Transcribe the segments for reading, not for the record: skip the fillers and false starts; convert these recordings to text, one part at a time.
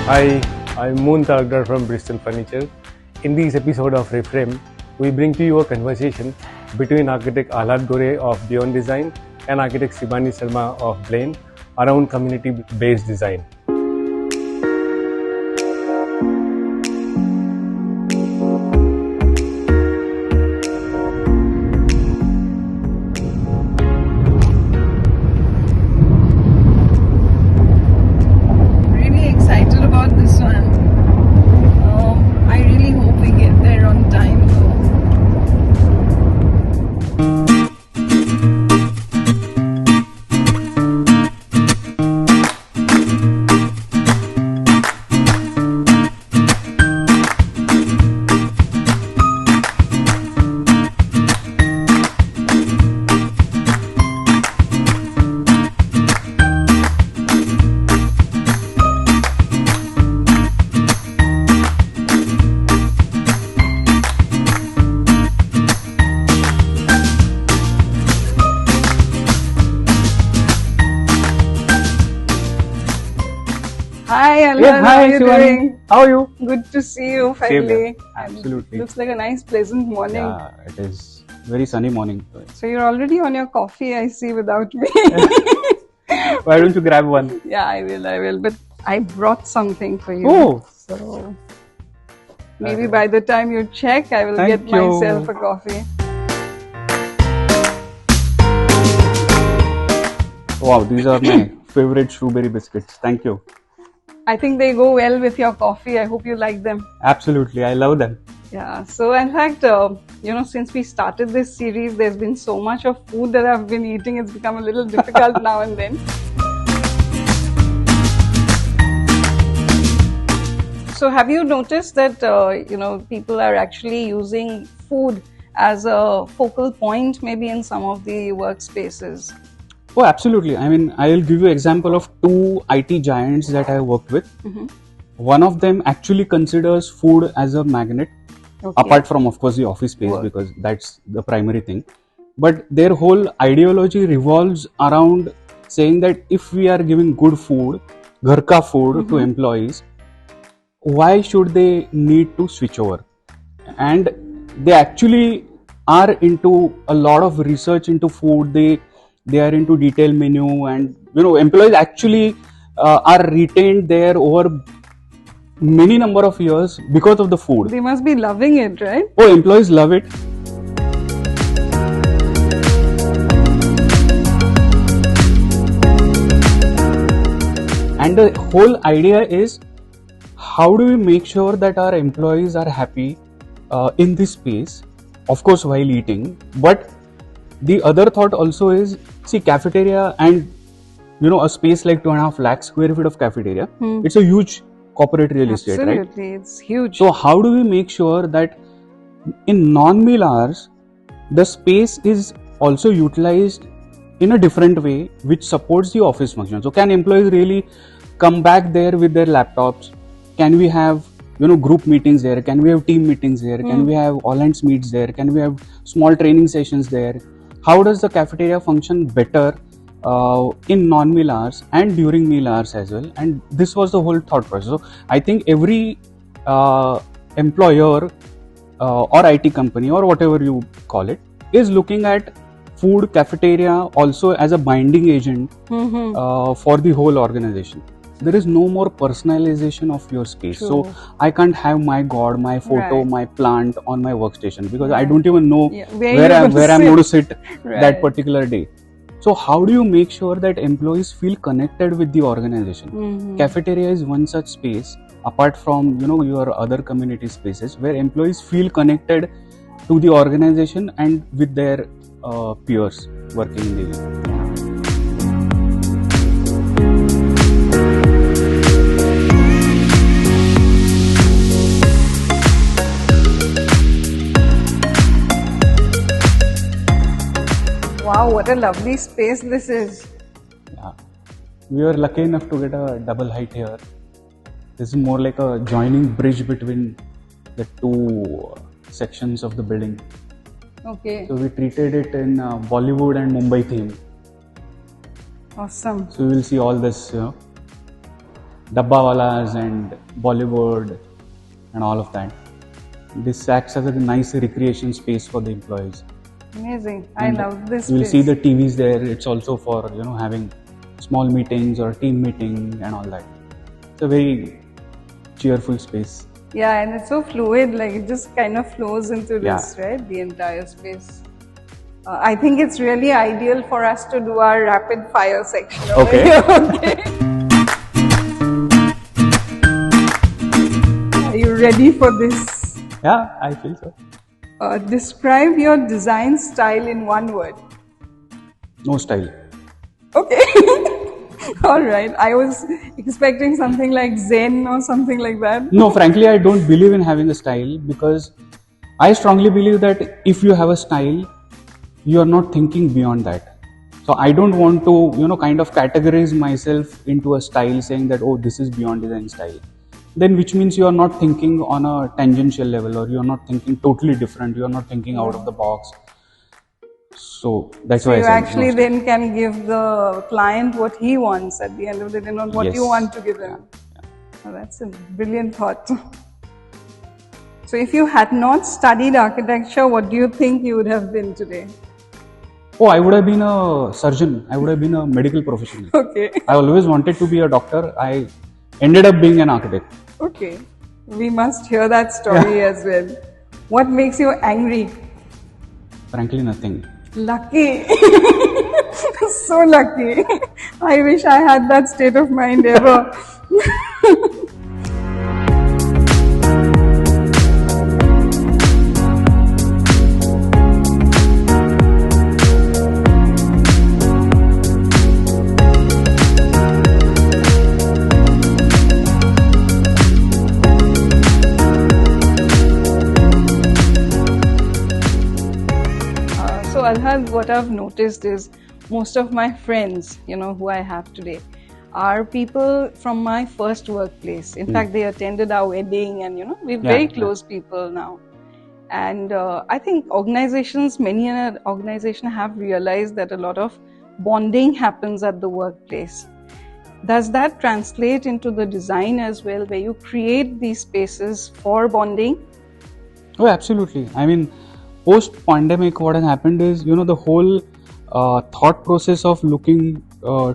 Hi, I'm Moon Talakdar from Bristol Furniture. In this episode of Reframe, we bring to you a conversation between Architect Alhad Gore of Beyond Design and Architect Sibani Sarma of Blaine around community-based design. Hi, Alhad. Yeah, hi, how are you doing? How are you? Good to see you finally. Absolutely. Looks like a nice, pleasant morning. Yeah, it is very sunny morning. So you're already on your coffee, I see, without me. Why don't you grab one? Yeah, I will. But I brought something for you. Oh! So maybe by the time you check, I will get myself a coffee. Wow, these are my favorite strawberry biscuits. Thank you. I think they go well with your coffee. I hope you like them. Absolutely, I love them. Yeah, so in fact, since we started this series, there's been so much of food that I've been eating, it's become a little difficult now and then. So have you noticed that, people are actually using food as a focal point maybe in some of the workspaces? Oh, absolutely. I mean, I'll give you an example of two IT giants that I worked with. Mm-hmm. One of them actually considers food as a magnet, apart from, of course, the office space, because that's the primary thing. But their whole ideology revolves around saying that if we are giving good food, ghar ka food to employees, why should they need to switch over? And they actually are into a lot of research into food. They are into detailed menu, and employees actually are retained there over many number of years because of the food. They must be loving it, right? Oh, employees love it. And the whole idea is, how do we make sure that our employees are happy in this space, of course while eating, but the other thought also is, see, cafeteria and a space like 2.5 lakh square feet of cafeteria, it's a huge corporate real estate, right? Absolutely, it's huge. So how do we make sure that in non-meal hours, the space is also utilized in a different way which supports the office function? So can employees really come back there with their laptops? Can we have group meetings there? Can we have team meetings there? Can we have all hands meets there? Can we have small training sessions there? How does the cafeteria function better in non-meal hours and during meal hours as well? And this was the whole thought process. So I think every employer or IT company or whatever you call it is looking at food, cafeteria also as a binding agent for the whole organization. There is no more personalization of your space. True. So I can't have my god, my photo, my plant on my workstation because I don't even know where I'm going to sit that particular day. So how do you make sure that employees feel connected with the organization? Cafeteria is one such space, apart from your other community spaces, where employees feel connected to the organization and with their peers working in the Wow, what a lovely space this is. Yeah. We were lucky enough to get a double height here. This is more like a joining bridge between the two sections of the building. Okay. So we treated it in Bollywood and Mumbai theme. Awesome. So you will see all this, dabbawalas and Bollywood and all of that. This acts as a nice recreation space for the employees. Amazing. I love this You'll space. see the TVs there. It's also for, having small meetings or team meeting and all that. It's a very cheerful space. Yeah, and it's so fluid, like it just kind of flows into this, Yeah. right? The entire space. I think it's really ideal for us to do our rapid fire section over Okay. here. Okay. Are you ready for this? Yeah, I feel so. Describe your design style in one word. No style. Okay. All right. I was expecting something like Zen or something like that. No, frankly, I don't believe in having a style because I strongly believe that if you have a style, you are not thinking beyond that. So I don't want to, kind of categorize myself into a style saying that, oh, this is beyond design style. Then which means you are not thinking on a tangential level, or you are not thinking totally different. You are not thinking out of the box. So that's why You I said actually no style. then can give the client what he wants at the end of the day, not what you Yes. want to give him. Oh, that's a brilliant thought. So if you had not studied architecture, what do you think you would have been today? Oh, I would have been a surgeon. I would have been a medical professional. Okay. I always wanted to be a doctor. I ended up being an architect. Okay. We must hear that story as well. What makes you angry? Frankly, nothing. Lucky. So lucky. I wish I had that state of mind ever. So Alhad, what I've noticed is most of my friends, who I have today, are people from my first workplace. In fact, they attended our wedding, and we're very close people now. And I think many in an organization have realized that a lot of bonding happens at the workplace. Does that translate into the design as well, where you create these spaces for bonding? Oh, absolutely. I mean, post-pandemic, what has happened is, the whole thought process of looking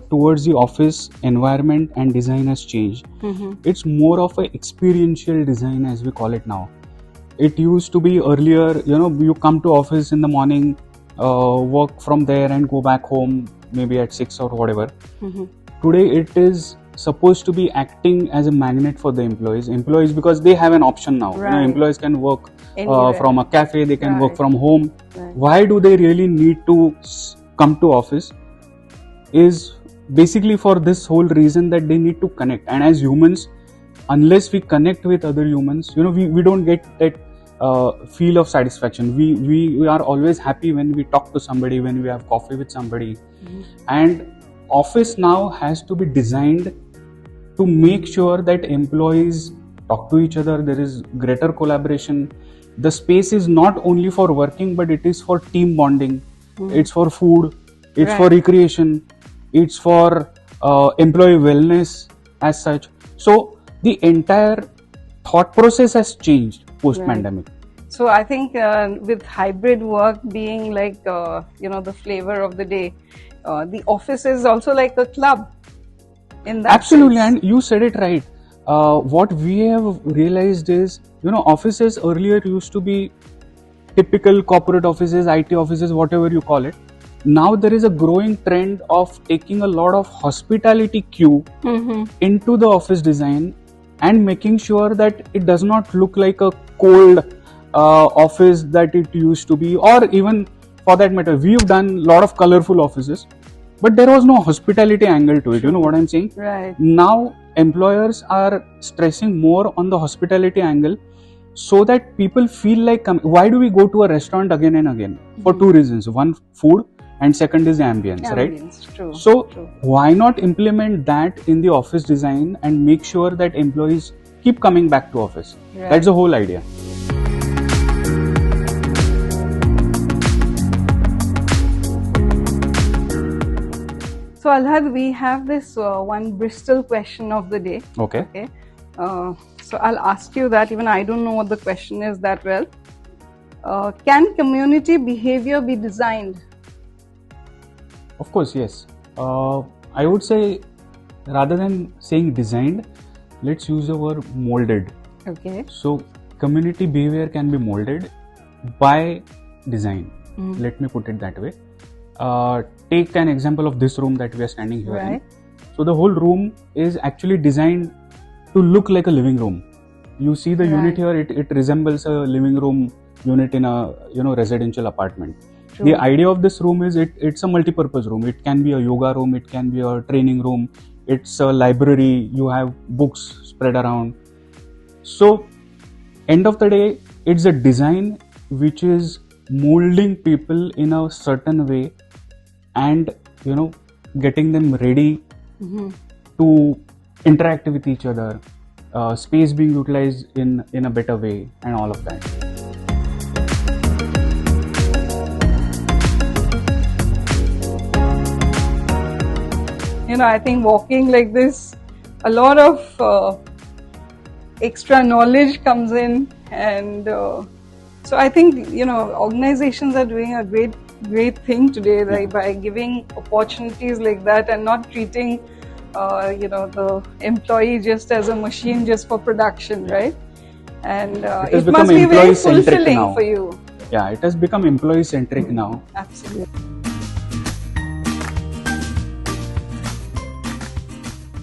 towards the office environment and design has changed. It's more of an experiential design, as we call it now. It used to be earlier, you come to office in the morning, work from there and go back home maybe at 6 or whatever. Today, it is supposed to be acting as a magnet for the employees because they have an option now. Right. Employees can work Anywhere. from a cafe, they can work Right. from home. Right. Why do they really need to come to office? Is basically for this whole reason that they need to connect. And as humans, unless we connect with other humans, we don't get that feel of satisfaction. We are always happy when we talk to somebody, when we have coffee with somebody. And office now has to be designed to make sure that employees talk to each other, there is greater collaboration. The space is not only for working, but it is for team bonding. It's for food, it's for recreation, it's for employee wellness as such. So the entire thought process has changed post-pandemic. So I think with hybrid work being like, the flavor of the day, the office is also like a club in that Absolutely, sense. and you said it right. What we have realized is, offices earlier used to be typical corporate offices, IT offices, whatever you call it. Now there is a growing trend of taking a lot of hospitality cue into the office design and making sure that it does not look like a cold office that it used to be, or even for that matter, we've done a lot of colorful offices, but there was no hospitality angle to it. You know what I'm saying? Right. Now employers are stressing more on the hospitality angle so that people feel like why do we go to a restaurant again and again? For two reasons. One, food, and second is the ambience, right? True. So True. why not implement that in the office design and make sure that employees keep coming back to office? Right. That's the whole idea. So So Alhad, we have this one Bristol question of the day. Okay. Okay. So I'll ask you that. Even I don't know what the question is that well. Can community behavior be designed? Of course, yes. I would say, rather than saying designed, let's use the word molded. Okay. So community behavior can be molded by design. Let me put it that way. Take an example of this room that we are standing here in. So the whole room is actually designed to look like a living room. You see the unit here; it resembles a living room unit in a residential apartment. True. The idea of this room is it's a multi-purpose room. It can be a yoga room, it can be a training room, it's a library. You have books spread around. So, end of the day, it's a design which is molding people in a certain way and getting them ready to interact with each other, space being utilized in a better way, and all of that. I think walking like this, a lot of extra knowledge comes in, and so I think organizations are doing a great thing today by giving opportunities like that and not treating the employee just as a machine just for production, right? And it must be very fulfilling for you. Yeah, it has become employee centric now. Absolutely.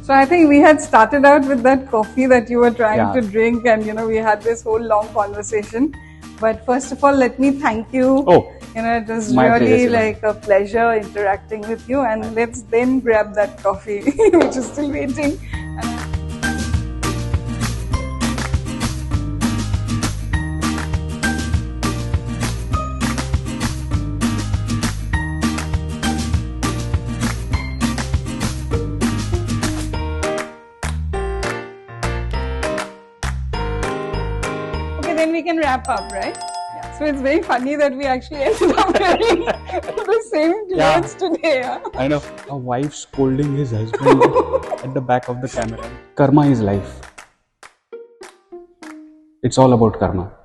So I think we had started out with that coffee that you were trying to drink, and we had this whole long conversation. But first of all, let me thank you. It was really like a pleasure interacting with you, and let's then grab that coffee which is still waiting. Then we can wrap up, right? Yeah. So it's very funny that we actually ended up wearing the same clothes today. Huh? I know. A wife scolding his husband at the back of the camera. Karma is life. It's all about karma.